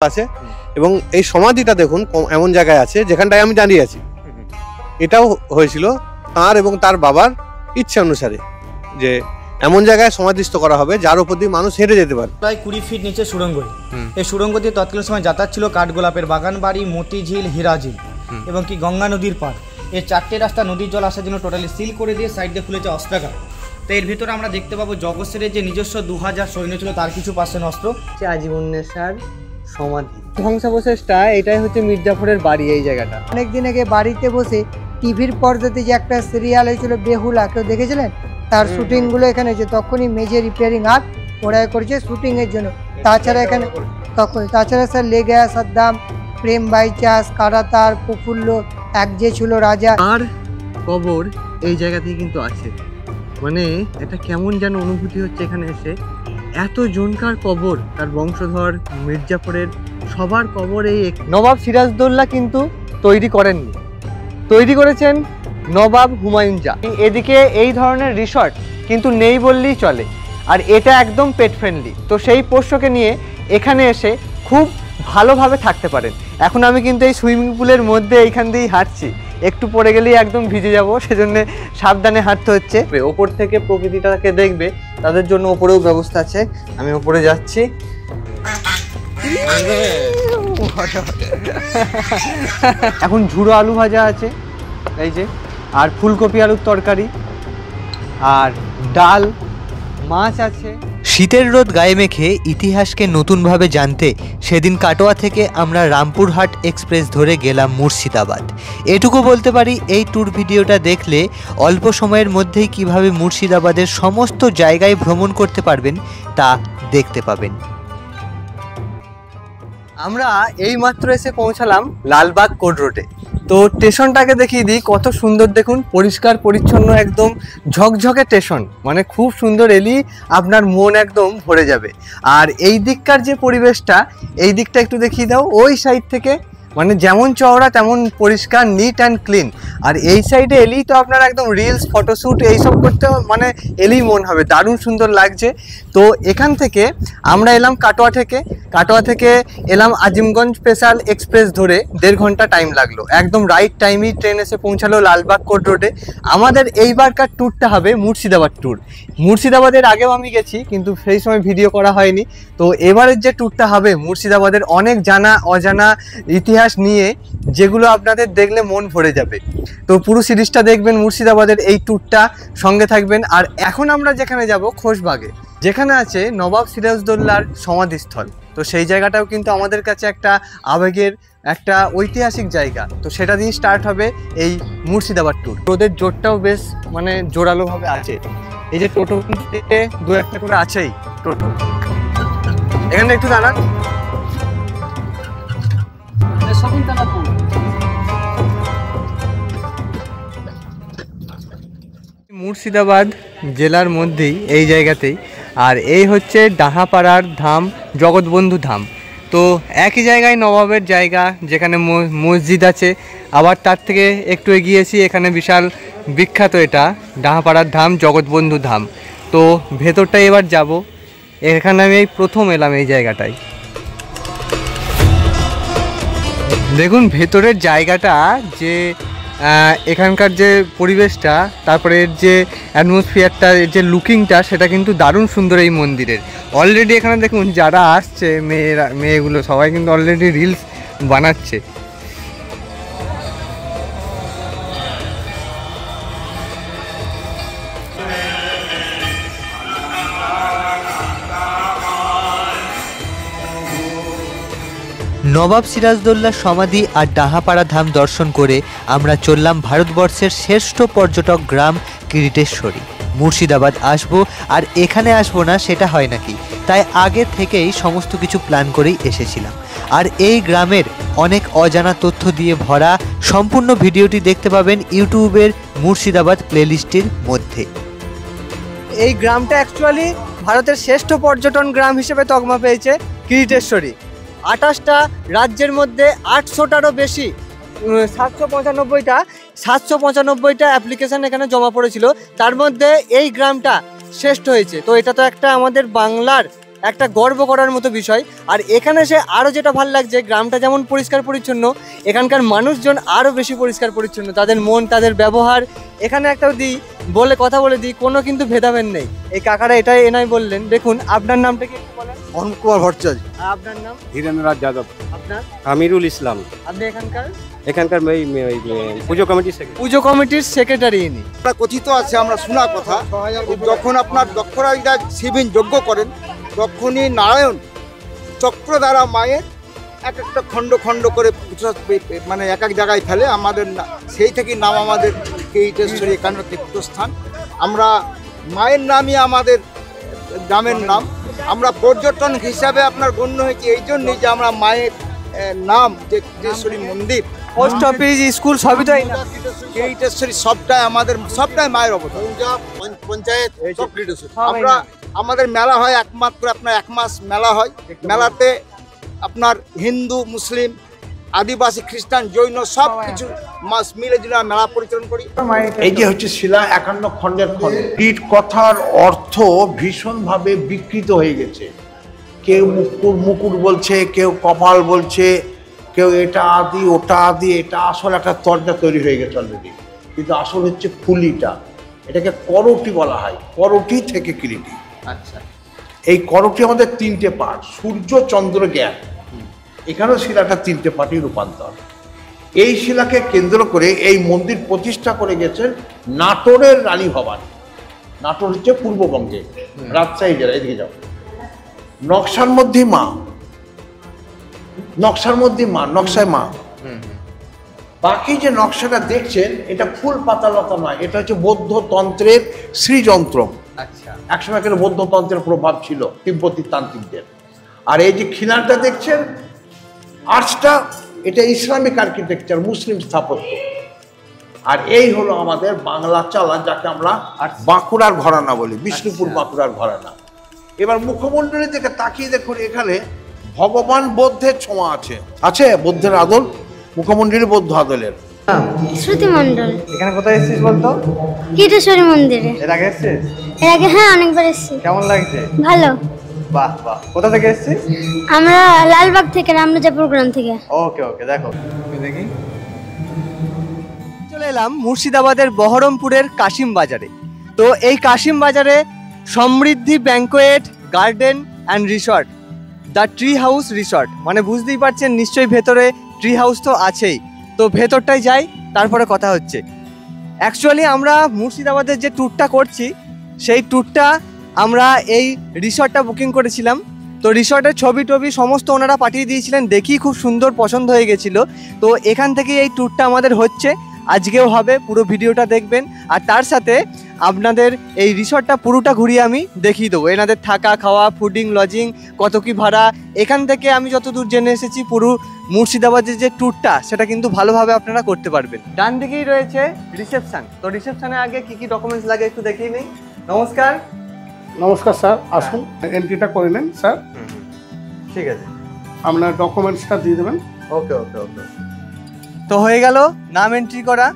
আছে এবং এই সমাধিটা দেখুন এমন জায়গায় আছে যেখানটায় আমি দাঁড়িয়ে আছি। এটাও হয়েছিল তার এবং তার বাবার ইচ্ছা অনুসারে যে এমন জায়গায় সমাধিস্থ করা হবে যার উপর দিয়ে মানুষ হেঁটে যেতে পারে। প্রায় 20 ফিট নিচে সুড়ঙ্গ। এই সুড়ঙ্গ দিয়ে তৎকালীন সময় যাতায়াত ছিল কাঠগোলাপের বাগান বাড়ি, মতিঝিল, হীরাঝিল এবং কি গঙ্গা নদীর পার। এই চারটে রাস্তা নদীর জল আসার জন্য টোটালি সিল করে দিয়ে সাইড দিয়ে খুলেছে অস্ত্রাগার। তো এর ভিতরে আমরা দেখতে পাবো জগৎসেরের যে নিজস্ব 2000 সৈন্য ছিল তার কিছু পার্সেন্ট অস্ত্র। আজিমুন্নেসার সমাধি ধ্বংসাবশেষটা, এটাই হচ্ছে মির্জাফরের বাড়ি। এই জায়গাটা অনেকদিন আগে বাড়িতে বসে টিভির পর্দাতে যে একটা সিরিয়াল হয়েছিল বেহুলা, কেউ দেখেছিলেন? তার শুটিংগুলো এখানে হয়েছে। তখনই মেজর রিপেয়ারিং আর ওরাই করেছে শুটিংয়ের জন্য। তাছাড়া এখানে তাছাড়া স্যার লেগে সাদ্দাম, প্রেম বাইচাস, কারাতার, প্রফুল্ল, এক যে ছিল রাজা, আর কবর এই জায়গাতেই কিন্তু আছে। মানে এটা কেমন যেন অনুভূতি হচ্ছে এখানে এসে। এত জনকার কবর, তার বংশধর মির্জাফরের সবার কবর। এই নবাব সিরাজদৌল্লা কিন্তু তৈরি করেননি, তৈরি করেছেন নবাব হুমায়ুন জাহ। এদিকে এই ধরনের রিসর্ট কিন্তু নেই বললেই চলে, আর এটা একদম পেট ফ্রেন্ডলি। তো সেই পোষ্যকে নিয়ে এখানে এসে খুব ভালোভাবে থাকতে পারেন। এখন আমি কিন্তু এই সুইমিং পুলের মধ্যে এইখান দিয়েই হাঁটছি, একটু পরে গেলেই একদম ভিজে যাব, সেজন্য সাবধানে হাঁটতে হচ্ছে। ওপর থেকে প্রকৃতিটাকে দেখবে, তাদের জন্য ওপরেও ব্যবস্থা আছে। আমি ওপরে যাচ্ছি। এখন ঝুড়ো আলু ভাজা আছে এই যে, আর ফুলকপি আলুর তরকারি, আর ডাল, মাছ আছে। শীতের রোদ গায়ে মেখে ইতিহাসকে নতুনভাবে জানতে সেদিন কাটোয়া থেকে আমরা রামপুরহাট এক্সপ্রেস ধরে গেলাম মুর্শিদাবাদ। এটুকু বলতে পারি, এই ট্যুর ভিডিওটা দেখলে অল্প সময়ের মধ্যেই কিভাবে মুর্শিদাবাদের সমস্ত জায়গায় ভ্রমণ করতে পারবেন তা দেখতে পাবেন। আমরা এইমাত্র এসে পৌঁছালাম লালবাগ কোর্ট রোডে। তো স্টেশনটাকে দেখিয়ে দিই, কত সুন্দর দেখুন, পরিষ্কার পরিচ্ছন্ন, একদম ঝকঝকে স্টেশন। মানে খুব সুন্দর, এলি আপনার মন একদম ভরে যাবে। আর এই দিককার যে পরিবেশটা, এই দিকটা একটু দেখিয়ে দাও। ওই সাইড থেকে মানে যেমন চওড়া তেমন পরিষ্কার, নিট অ্যান্ড ক্লিন। আর এই সাইডে এলেই তো আপনার একদম রিলস, ফটোশ্যুট এইসব করতে মানে এলেই মন হবে, দারুণ সুন্দর লাগছে। তো এখান থেকে আমরা এলাম কাটোয়া থেকে এলাম আজিমগঞ্জ স্পেশাল এক্সপ্রেস ধরে 1.5 ঘন্টা টাইম লাগলো। একদম রাইট টাইমেই ট্রেন এসে পৌঁছালো লালবাগ কোর্ট রোডে। আমাদের এইবারকার ট্যুরটা হবে মুর্শিদাবাদ ট্যুর। মুর্শিদাবাদের আগেও আমি গেছি, কিন্তু সেই সময় ভিডিও করা হয়নি। তো এবারের যে ট্যুরটা হবে মুর্শিদাবাদের অনেক জানা অজানা ইতিহাস নিয়ে, যেগুলো আপনাদের দেখলে মন ভরে যাবে। তো পুরো সিরিজটা দেখবেন মুর্শিদাবাদের এই ট্যুরটা, সঙ্গে থাকবেন। আর এখন আমরা যেখানে যাব খোশবাগে, যেখানে আছে নবাব সিরাজদৌল্লার সমাধিস্থল। তো সেই জায়গাটাও কিন্তু আমাদের কাছে একটা আবেগের, একটা ঐতিহাসিক জায়গা। তো সেটা দিয়ে স্টার্ট হবে এই মুর্শিদাবাদ ট্যুর। ওদের জোরটাও বেশ মানে জোরালোভাবে আছে। এই যে টোটো থেকে 2-1টা করে আছেই টোটো। এখানে একটু দাঁড়ান। মুর্শিদাবাদ জেলার মধ্যেই এই জায়গাতেই। আর এই হচ্ছে ডাহাপাড়ার ধাম, জগৎবন্ধু ধাম। তো একই জায়গায় নবাবের জায়গা, যেখানে মসজিদ আছে। আবার তার থেকে একটু এগিয়েছি, এখানে বিশাল বিখ্যাত এটা ডাহাপাড়ার ধাম, জগৎবন্ধু ধাম। তো ভেতরটায় এবার যাব। এখানে আমি এই প্রথম এলাম এই জায়গাটায়। দেখুন ভেতরের জায়গাটা, যে এখানকার যে পরিবেশটা, তারপরে এর যে অ্যাটমসফিয়ারটা, এর যে লুকিংটা, সেটা কিন্তু দারুণ সুন্দর এই মন্দিরের। অলরেডি এখানে দেখুন যারা আসছে, মেয়েগুলো সবাই কিন্তু অলরেডি রিলস বানাচ্ছে। নবাব সিরাজদৌল্লার সমাধি আর ডাহাপাড়া ধাম দর্শন করে আমরা চললাম ভারতবর্ষের শ্রেষ্ঠ পর্যটক গ্রাম কিরিটেশ্বরী। মুর্শিদাবাদ আসবো আর এখানে আসবো না সেটা হয় নাকি, তাই আগে থেকেই সমস্ত কিছু প্ল্যান করেই এসেছিলাম। আর এই গ্রামের অনেক অজানা তথ্য দিয়ে ভরা সম্পূর্ণ ভিডিওটি দেখতে পাবেন ইউটিউবের মুর্শিদাবাদ প্লেলিস্টের মধ্যে। এই গ্রামটা অ্যাকচুয়ালি ভারতের শ্রেষ্ঠ পর্যটন গ্রাম হিসেবে তকমা পেয়েছে কিরিটেশ্বরী। 28টা রাজ্যের মধ্যে 800টারও বেশি, 795টা অ্যাপ্লিকেশান এখানে জমা পড়েছিল। তার মধ্যে এই গ্রামটা শ্রেষ্ঠ হয়েছে। তো এটা তো একটা আমাদের বাংলার একটা গর্ব করার মতো বিষয়। আর এখানে এসে আরও যেটা ভালো লাগছে, গ্রামটা যেমন পরিষ্কার পরিচ্ছন্ন, এখানকার মানুষজন আরও বেশি পরিষ্কার পরিচ্ছন্ন, তাদের মন, তাদের ব্যবহার। এখানে একটা কথা বলে দিই, কোনো কিন্তু ভেদাভেদ নেই। এই কাকারা এটাই এনাই বললেন। দেখুন, আপনার নামটা কি একটু বলেন? অরুণ কুমার ভট্টাচার্য। আর আপনার নাম? ধীরেন্দ্রনাথ যাদব। আপনার? আমিরুল ইসলাম। আপনি এখানকার পুজো কমিটির সেক্রেটারি ইনি। কথিত আছে, আমরা শোনা কথা, যখন আপনার দক্ষরাজরা শিবিন যজ্ঞ করেন তখনই নারায়ণ চক্র দ্বারা মায়ের এক একটা খণ্ড খণ্ড করে মানে এক এক জায়গায় ফেলে। আমাদের সেই থেকেই নাম আমাদের কেইটেশ্বরী, এখানে তীর্থস্থান। আমরা মায়ের নামই আমাদের গ্রামের নাম। আমরা পর্যটন হিসাবে আপনার গণ্য হয়েছি এই জন্যই যে আমরা মায়ের নাম যে কেইটেশ্বরী মন্দির, পোস্ট অফিস, স্কুল সবই তো কেইটেশ্বরী, সবটাই মায়ের অবদান। পঞ্চায়েত সব কেইটেশ্বরী। আমরা আমাদের মেলা হয় একমাত্র আপনার 1 মাস মেলা হয়। মেলাতে আপনার হিন্দু, মুসলিম, আদিবাসী, খ্রিস্টান, জৈন সব কিছু মাস মিলে জুলে মেলা পরিচালনা করি। এই যে হচ্ছে শিলা 51 খণ্ডের খণ্ড। কীট কথার অর্থ ভীষণভাবে বিকৃত হয়ে গেছে। কেউ মুকুট বলছে, কেউ কপাল বলছে, কেউ এটা আদি ওটা আদি। এটা আসলে একটা তর্জা তৈরি হয়ে গেছে অলরেডি। কিন্তু আসল হচ্ছে ফুলিটা, এটাকে করটি বলা হয়, করটি থেকে কিরিটি। আচ্ছা, এই করটি আমাদের 3টে পার্ট, সূর্য, চন্দ্র, জ্ঞান। এখানেও শিলাটা 3টে পার্টি রূপান্তর। এই শিলাকে কেন্দ্র করে এই মন্দির প্রতিষ্ঠা করে গেছেন নাটোরের রানী ভবানী। নাটোর হচ্ছে পূর্ববঙ্গে, রাজশাহী জেলা। এদিকে যাও, নকশার মধ্যে মা, নকশায় মা। বাকি যে নকশাটা দেখছেন এটা ফুল পাতা লতা নয়, এটা হচ্ছে বৌদ্ধ তন্ত্রের শ্রীযন্ত্র। আচ্ছা, একসময় এখানে বৌদ্ধ তন্ত্রের প্রভাব ছিল তিব্বতী তান্ত্রিকদের। আর এই যে খিলানটা দেখছেন, আর্চটা, এটা ইসলামিক আর্কিটেকচার, মুসলিম স্থাপত্য। আর এই হলো আমাদের বাংলা চালা, যাকে আমরা বাঁকুড়ার ঘরানা বলি, বিষ্ণুপুর বাঁকুড়ার ঘরানা। এবার মুখমণ্ডলী থেকে তাকিয়ে দেখুন, এখানে ভগবান বুদ্ধের ছোঁয়া আছে বুদ্ধের আদল, মুখমণ্ডলী বৌদ্ধ আদলের। শ্রুতি মণ্ডল। এখানে কোথায় এসেছিস বলতো? কেটেশ্বরী মন্দিরে। এর আগে এসেছিস? এর আগে হ্যাঁ, অনেকবার এসেছি। কেমন লাগছে? ভালো। বাহ বাহ। কোথা থেকে এসেছিস? আমরা লালবাগ থেকে, রামরাজাপুর গ্রাম থেকে। ওকে ওকে, দেখো দেখি। চলে এলাম মুর্শিদাবাদের বহরমপুরের কাশিম বাজারে। তো এই কাশিম বাজারে Samriddhi banquet garden and resort, the tree house resort, মানে বুঝতেই পারছেন নিশ্চয়ই ভেতরে ট্রি হাউস তো আছেই। তো ভেতরটাই যাই, তারপরে কথা হচ্ছে। অ্যাকচুয়ালি আমরা মুর্শিদাবাদের যে ট্যুরটা করছি, সেই ট্যুরটা আমরা এই রিসর্টটা বুকিং করেছিলাম। তো রিসর্টের ছবি টবি সমস্ত ওনারা পাঠিয়ে দিয়েছিলেন, দেখি খুব সুন্দর পছন্দ হয়ে গেছিলো। তো এখান থেকে এই ট্যুরটা আমাদের হচ্ছে, আজকেও হবে, পুরো ভিডিওটা দেখবেন। আর তার সাথে আপনাদের এই রিসর্টটা পুরোটা ঘুরিয়ে আমি দেখিয়ে দেবো, এনাদের থাকা খাওয়া, ফুডিং, লজিং, কত কি ভাড়া। এখান থেকে আমি যতদূর জেনে এসেছি, পুরো মুর্শিদাবাদের যে ট্যুরটা সেটা কিন্তু ভালোভাবে আপনারা করতে পারবেন। ডান দিকেই রয়েছে রিসেপশন। তো রিসেপশনে আগে কি কি ডকুমেন্টস লাগে একটু দেখিয়ে নিই। নমস্কার। নমস্কার স্যার, আসুন এন্ট্রিটা করে নেন স্যার। ঠিক আছে, আপনার ডকুমেন্টসটা দিয়ে দেবেন। ওকে ওকে ওকে। তো হয়ে গেল নাম এন্ট্রি করা।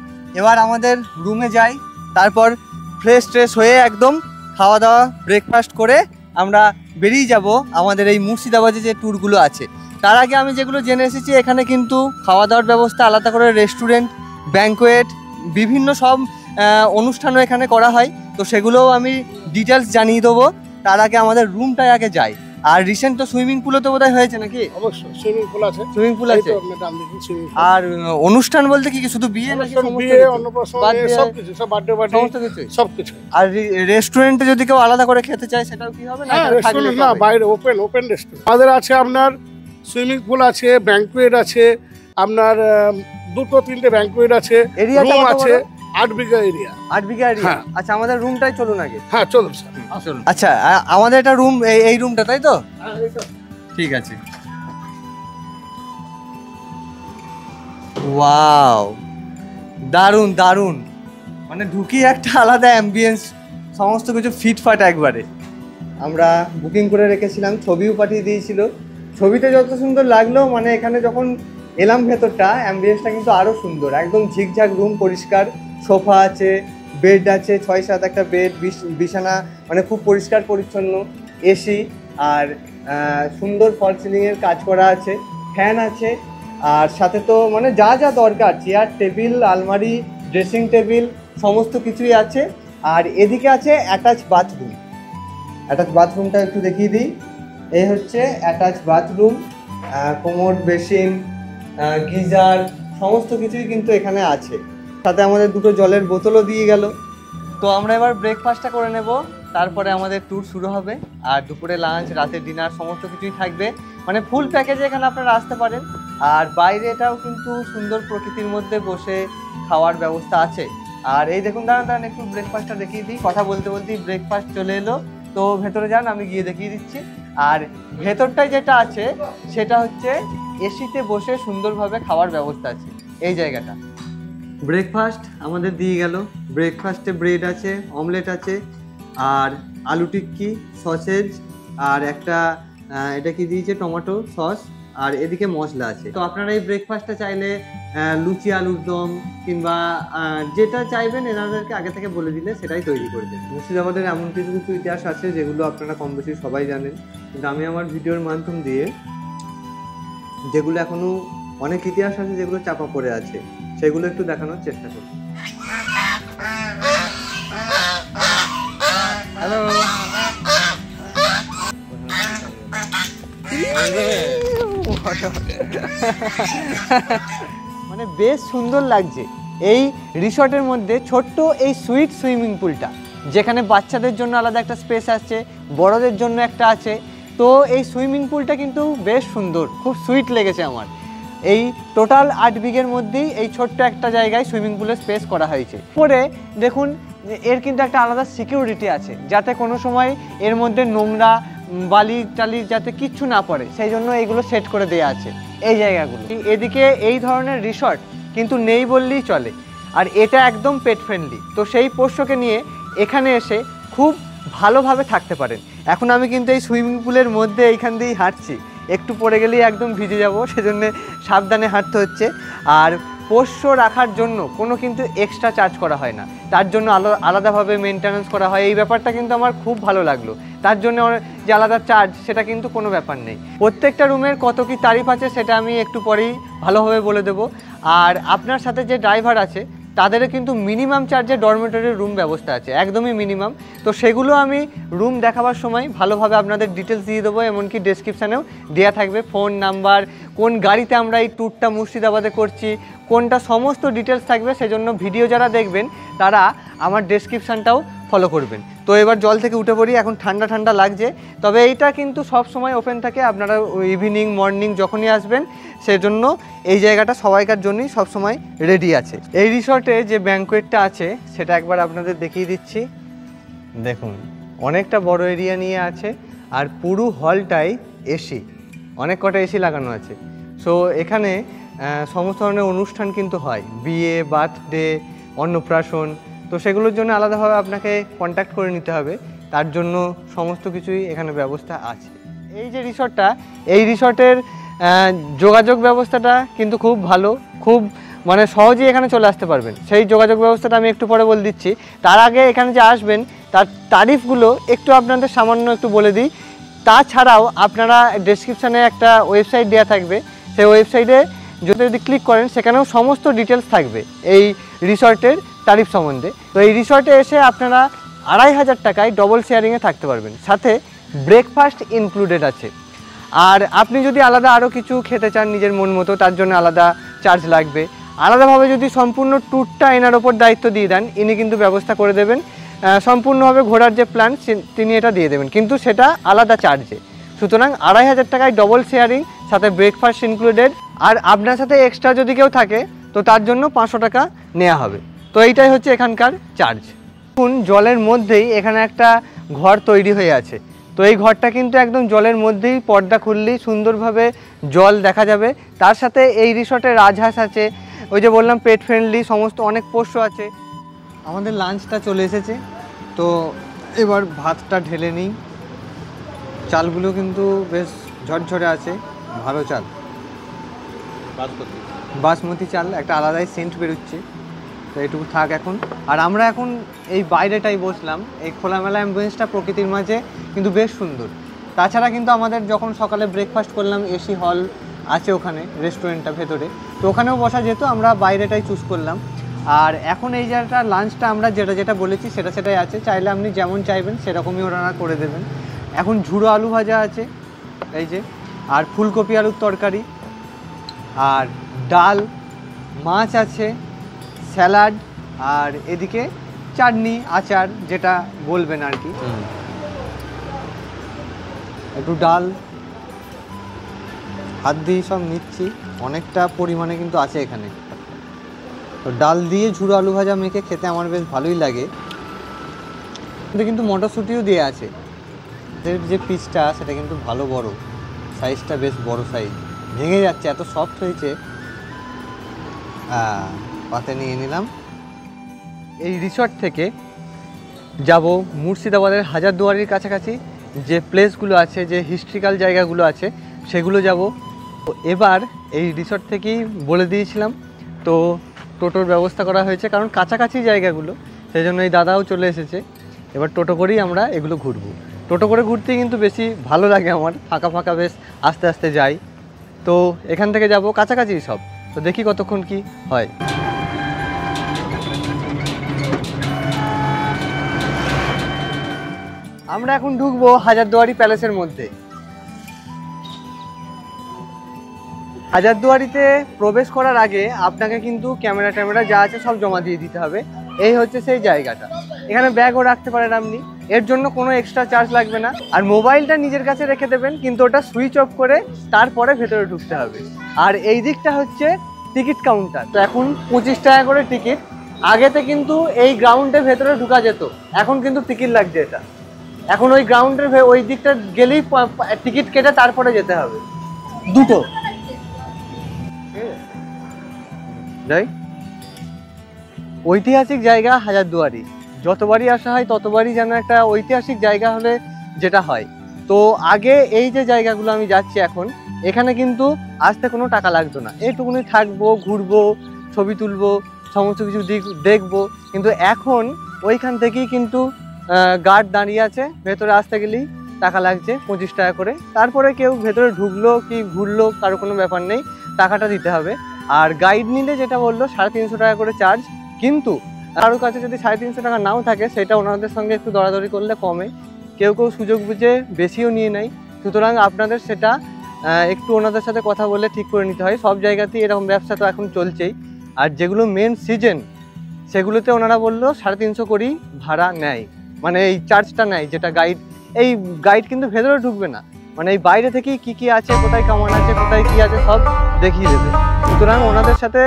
এবার আমাদের রুমে যাই, তারপর ফ্রেশ ট্রেশ হয়ে একদম খাওয়া দাওয়া ব্রেকফাস্ট করে আমরা বেরিয়ে যাব আমাদের এই মুর্শিদাবাদে যে ট্যুরগুলো আছে। তার আগে আমি যেগুলো জেনে এসেছি, এখানে কিন্তু খাওয়া দাওয়ার ব্যবস্থা আলাদা করে, রেস্টুরেন্ট, ব্যাংকোয়েট, বিভিন্ন সব অনুষ্ঠানও এখানে করা হয়। তো সেগুলোও আমি ডিটেলস জানিয়ে দেবো। তার আগে আমাদের রুমটায় আগে যাই। আর রিসেন্ট তো সুইমিং পুলও তো বোধহয় হয়েছে নাকি? অবশ্যই সুইমিং পুল আছে। সুইমিং পুল আছে। আর অনুষ্ঠান বলতে কি শুধু বিয়ে নাকি? বিয়ে, অন্নপ্রাশন, সবকিছু, সব বার্থডে পার্টি, সমস্ত কিছু সবকিছু। আর রেস্টুরেন্টে যদি কেউ আলাদা করে খেতে চায় সেটাও কি হবে? না, রেস্টুরেন্ট না, বাইরে ওপেন রেস্টুরেন্ট আমাদের আছে। আপনার সুইমিং পুল আছে, ব্যাংকুয়েট আছে, আপনার 2-3টে ব্যাংকুয়েট আছে, রুম আছে। 8 বিঘা এরিয়া। 8 বিঘা এরিয়া। আচ্ছা, আমাদের রুমটাই চলুন আগে। হ্যাঁ চলুন স্যার, আসুন। আচ্ছা, আমাদের একটা রুম, এই রুমটা, তাই তো? ঠিক আছে। ওয়াও, দারুণ দারুণ, মানে ঢুকি একটা আলাদা অ্যাম্বিয়েন্স, সমস্ত কিছু ফিটফাট একবারে। আমরা বুকিং করে রেখেছিলাম, ছবিও পাঠিয়ে দিয়েছিল। ছবিতে যত সুন্দর লাগলো, মানে এখানে যখন এলাম ভেতরটা, অ্যাম্বিয়েন্সটা কিন্তু আরও সুন্দর, একদম ঝিকঝাক রুম, পরিষ্কার, সোফা আছে, বেড আছে, 6-7 একটা বেড, বিছানা, মানে খুব পরিষ্কার পরিচ্ছন্ন, এসি। আর সুন্দর ফল সিলিংয়ের কাজ করা আছে, ফ্যান আছে, আর সাথে তো মানে যা যা দরকার চেয়ার টেবিল আলমারি ড্রেসিং টেবিল সমস্ত কিছুই আছে। আর এদিকে আছে অ্যাটাচ বাথরুম। অ্যাটাচ বাথরুমটা একটু দেখিয়ে দিই। এই হচ্ছে attach bathroom, commode basin geyser সমস্ত কিছুই কিন্তু এখানে আছে। সাথে আমাদের দুটো জলের বোতলও দিয়ে গেল। তো আমরা এবার ব্রেকফাস্টটা করে নেব, তারপরে আমাদের ট্যুর শুরু হবে। আর দুপুরে লাঞ্চ রাতের ডিনার সমস্ত কিছুই থাকবে, মানে ফুল প্যাকেজে এখানে আপনারা আসতে পারেন। আর বাইরে এটাও কিন্তু সুন্দর প্রকৃতির মধ্যে বসে খাওয়ার ব্যবস্থা আছে। আর এই দেখুন দাঁড়ান একটু ব্রেকফাস্টটা দেখিয়ে দিই। কথা বলতে বলতেই ব্রেকফাস্ট চলে এলো। তো ভেতরে যান, আমি গিয়ে দেখিয়ে দিচ্ছি। আর ভেতরটায় যেটা আছে সেটা হচ্ছে এসিতে বসে সুন্দরভাবে খাওয়ার ব্যবস্থা আছে। এই জায়গাটা ব্রেকফাস্ট আমাদের দিয়ে গেল। ব্রেকফাস্টে ব্রেড আছে, অমলেট আছে, আর আলু টিক্কি, সসেজ, আর একটা এটা কি দিয়েছে টমেটো সস, আর এদিকে মশলা আছে। তো আপনারা এই ব্রেকফাস্টটা চাইলে লুচি আলুর দম কিংবা যেটা চাইবেন এনাদেরকে আগে থেকে বলে দিলে সেটাই তৈরি করবেন। মুর্শিদাবাদের এমন কিছু কিছু ইতিহাস আছে যেগুলো আপনারা কম বেশি সবাই জানেন, কিন্তু আমি আমার ভিডিওর মাধ্যম দিয়ে যেগুলো এখনো অনেক ইতিহাস আছে যেগুলো চাপা পড়ে আছে সেগুলো একটু দেখানোর চেষ্টা করি। হ্যালো, মানে বেশ সুন্দর লাগছে এই রিসর্টের মধ্যে ছোট্ট এই সুইট সুইমিং পুলটা, যেখানে বাচ্চাদের জন্য আলাদা একটা স্পেস আছে, বড়দের জন্য একটা আছে। তো এই সুইমিং পুলটা কিন্তু বেশ সুন্দর, খুব সুইট লেগেছে আমার। এই টোটাল 8 বিঘের মধ্যেই এই ছোট্ট একটা জায়গায় সুইমিং পুলের স্পেস করা হয়েছে। পরে দেখুন এর কিন্তু একটা আলাদা সিকিউরিটি আছে, যাতে কোনো সময় এর মধ্যে নোংরা বালি টালি যাতে কিচ্ছু না পড়ে, সেই জন্য এইগুলো সেট করে দেওয়া আছে এই জায়গাগুলো। এদিকে এই ধরনের রিসর্ট কিন্তু নেই বললেই চলে, আর এটা একদম পেট ফ্রেন্ডলি। তো সেই পোষ্যকে নিয়ে এখানে এসে খুব ভালোভাবে থাকতে পারেন। এখন আমি কিন্তু এই সুইমিং পুলের মধ্যে এইখান দিয়েই হাঁটছি, একটু পরে গেলেই একদম ভিজে যাব, সেজন্য সাবধানে হাঁটতে হচ্ছে। আর পোষ্য রাখার জন্য কোনো কিন্তু এক্সট্রা চার্জ করা হয় না, তার জন্য আলাদাভাবে মেনটেন্যান্স করা হয়। এই ব্যাপারটা কিন্তু আমার খুব ভালো লাগলো। তার জন্য যে আলাদা চার্জ সেটা কিন্তু কোনো ব্যাপার নেই। প্রত্যেকটা রুমের কত কি তারিফ আছে সেটা আমি একটু পরেই ভালোভাবে বলে দেবো। আর আপনার সাথে যে ড্রাইভার আছে তাদেরও কিন্তু মিনিমাম চার্জে ডরমেটরির রুম ব্যবস্থা আছে, একদমই মিনিমাম। তো সেগুলো আমি রুম দেখাবার সময় ভালোভাবে আপনাদের ডিটেলস দিয়ে দেবো, এমনকি ডেসক্রিপশানেও দেওয়া থাকবে ফোন নাম্বার, কোন গাড়িতে আমরা এই ট্যুরটা মুর্শিদাবাদে করছি, কোনটা সমস্ত ডিটেলস থাকবে। সেজন্য ভিডিও যারা দেখবেন তারা আমার ডেসক্রিপশানটাও ফলো করবেন। তো এবার জল থেকে উঠে পড়ি, এখন ঠান্ডা ঠান্ডা লাগছে, তবে এইটা কিন্তু সব সময় ওপেন থাকে, আপনারা ইভিনিং মর্নিং যখনই আসবেন সেজন্য এই জায়গাটা সবাইকার জন্যই সবসময় রেডি আছে। এই রিসর্টে যে ব্যাঙ্কোয়েটটা আছে সেটা একবার আপনাদের দেখিয়ে দিচ্ছি। দেখুন অনেকটা বড় এরিয়া নিয়ে আছে, আর পুরো হলটাই এসি, অনেক কটা এসি লাগানো আছে। সো এখানে সমস্ত ধরনের অনুষ্ঠান কিন্তু হয়, বিয়ে, বার্থডে, অন্নপ্রাশন। তো সেগুলোর জন্য আলাদাভাবে আপনাকে কন্ট্যাক্ট করে নিতে হবে, তার জন্য সমস্ত কিছুই এখানে ব্যবস্থা আছে। এই যে রিসর্টটা, এই রিসর্টের যোগাযোগ ব্যবস্থাটা কিন্তু খুব ভালো, খুব মানে সহজেই এখানে চলে আসতে পারবেন। সেই যোগাযোগ ব্যবস্থাটা আমি একটু পরে বলে দিচ্ছি। তার আগে এখানে যে আসবেন তার তারিফগুলো একটু আপনাদের সামান্য একটু বলে দিই। তাছাড়াও আপনারা ডেসক্রিপশানে একটা ওয়েবসাইট দেওয়া থাকবে, সেই ওয়েবসাইটে যদি ক্লিক করেন সেখানেও সমস্ত ডিটেলস থাকবে এই রিসর্টের তারিফ সম্বন্ধে। তো এই রিসর্টে এসে আপনারা 2500 টাকায় ডবল শেয়ারিংয়ে থাকতে পারবেন, সাথে ব্রেকফাস্ট ইনক্লুডেড আছে। আর আপনি যদি আলাদা আরও কিছু খেতে চান নিজের মন মতো, তার জন্য আলাদা চার্জ লাগবে। আলাদাভাবে যদি সম্পূর্ণ ট্যুরটা এনার ওপর দায়িত্ব দিয়ে দেন, ইনি কিন্তু ব্যবস্থা করে দেবেন, সম্পূর্ণভাবে ঘোরার যে প্ল্যান তিনি এটা দিয়ে দেবেন, কিন্তু সেটা আলাদা চার্জে। সুতরাং 2500 টাকায় ডবল শেয়ারিং, সাথে ব্রেকফাস্ট ইনক্লুডেড। আর আপনার সাথে এক্সট্রা যদি কেউ থাকে তো তার জন্য 500 টাকা নেওয়া হবে। তো এইটাই হচ্ছে এখানকার চার্জ। এখন জলের মধ্যেই এখানে একটা ঘর তৈরি হয়ে আছে। তো এই ঘরটা কিন্তু একদম জলের মধ্যেই, পর্দা খুললেই সুন্দরভাবে জল দেখা যাবে। তার সাথে এই রিসর্টে রাজহাঁস আছে, ওই যে বললাম পেট ফ্রেন্ডলি, সমস্ত অনেক পোষ্য আছে। আমাদের লাঞ্চটা চলে এসেছে, তো এবার ভাতটা ঢেলে নিই। চালগুলো কিন্তু বেশ ঝরঝরে আছে, ভালো চাল, বাসমতি চাল, একটা আলাদাই সেন্ট বেরোচ্ছে। তো এইটুকু থাক এখন। আর আমরা এখন এই বাইরেটাই বসলাম, এই খোলামেলা অ্যাম্বিয়েন্সটা প্রকৃতির মাঝে কিন্তু বেশ সুন্দর। তাছাড়া কিন্তু আমাদের যখন সকালে ব্রেকফাস্ট করলাম এসি হল আছে ওখানে, রেস্টুরেন্টটা ভেতরে, তো ওখানেও বসা যেত, আমরা বাইরেটাই চুজ করলাম। আর এখন এই জায়গাটা লাঞ্চটা আমরা যেটা বলেছি সেটাই আছে, চাইলে আপনি যেমন চাইবেন সেরকমই ওনারা করে দেবেন। এখন ঝুড়ো আলু ভাজা আছে এই যে, আর ফুলকপি আলুর তরকারি, আর ডাল, মাছ আছে, স্যালাড, আর এদিকে চাটনি আচার যেটা বলবেন আর কি, একটু ডাল হাত দিয়ে সব নিচ্ছি, অনেকটা পরিমাণে কিন্তু আছে এখানে। তো ডাল দিয়ে ঝুড়ো আলু ভাজা মেখে খেতে আমার বেশ ভালোই লাগে। কিন্তু মটরশুঁটিও দেওয়া আছে, এর যে পিসটা সেটা কিন্তু ভালো বড়, সাইজটা বেশ বড় সাইজ, ভেঙে যাচ্ছে, এত সফট হয়েছে। পাতে নিয়ে নিলাম। এই রিসর্ট থেকে যাব মুর্শিদাবাদের হাজারদুয়ারির কাছাকাছি যে প্লেসগুলো আছে, যে হিস্ট্রিক্যাল জায়গাগুলো আছে সেগুলো যাব। তো এবার এই রিসর্ট থেকেই বলে দিয়েছিলাম, তো টোটোর ব্যবস্থা করা হয়েছে, কারণ কাছাকাছি জায়গাগুলো, সেই জন্য এই দাদাও চলে এসেছে। এবার টোটো করেই আমরা এগুলো ঘুরবো। টোটো করে ঘুরতে কিন্তু বেশি ভালো লাগে আমার, ফাঁকা ফাঁকা বেশ আস্তে আস্তে যাই। তো এখান থেকে যাব কাছাকাছি সব, তো দেখি কতক্ষণ কি হয়। আমরা এখন ঢুকবো হাজারদুয়ারি প্যালেসের মধ্যে। হাজারদুয়ারিতে প্রবেশ করার আগে আপনাকে কিন্তু ক্যামেরা যা আছে সব জমা দিয়ে দিতে হবে। এই হচ্ছে সেই জায়গাটা, এখানে ব্যাগও রাখতে পারেন আপনি, এর জন্য কোনো এক্সট্রা চার্জ লাগবে না। আর মোবাইলটা নিজের কাছে রেখে দেবেন, কিন্তু ওটা সুইচ অফ করে তারপরে ভেতরে ঢুকতে হবে। আর এই দিকটা হচ্ছে টিকিট কাউন্টার। তো এখন 25 টাকা করে টিকিট। আগেতে কিন্তু এই গ্রাউন্ডের ভেতরে ঢুকা যেত, এখন কিন্তু টিকিট লাগছে এটা। এখন ওই গ্রাউন্ডের ওই দিকটা গেলেই টিকিট কেটে তারপরে যেতে হবে, দুটো। যাই, ঐতিহাসিক জায়গা হাজারদুয়ারি, যতবারই আসা হয় ততবারই যেন একটা ঐতিহাসিক জায়গা হলে যেটা হয়। তো আগে এই যে জায়গাগুলো আমি যাচ্ছি এখন, এখানে কিন্তু আসতে কোনো টাকা লাগতো না, এইটুকুনি থাকবো, ঘুরবো, ছবি তুলবো, সমস্ত কিছু দেখবো। কিন্তু এখন ওইখান থেকেই কিন্তু গার্ড দাঁড়িয়ে আছে, ভেতরে আসতে গেলেই টাকা লাগছে 25 টাকা করে। তারপরে কেউ ভেতরে ঢুকলো কি ঘুরলো কারো কোনো ব্যাপার নেই, টাকাটা দিতে হবে। আর গাইড নিলে যেটা বললো 350 টাকা করে চার্জ, কিন্তু কারোর কাছে যদি 350 টাকা নাও থাকে সেটা ওনাদের সঙ্গে একটু দরাদরি করলে কমে, কেউ সুযোগ বুঝে বেশিও নিয়ে নেয়। সুতরাং আপনাদের সেটা একটু ওনাদের সাথে কথা বলে ঠিক করে নিতে হয়। সব জায়গাতেই এরকম ব্যবসা তো এখন চলছেই। আর যেগুলো মেন সিজন সেগুলোতে ওনারা বললো 350 করেই ভাড়া নেয়, মানে এই চার্জটা নেয়, যেটা গাইড কিন্তু ভেতরে ঢুকবে না, মানে এই বাইরে থেকেই কি আছে, কোথায় কামান আছে, কোথায় কি আছে সব দেখিয়ে দেবে। সুতরাং ওনাদের সাথে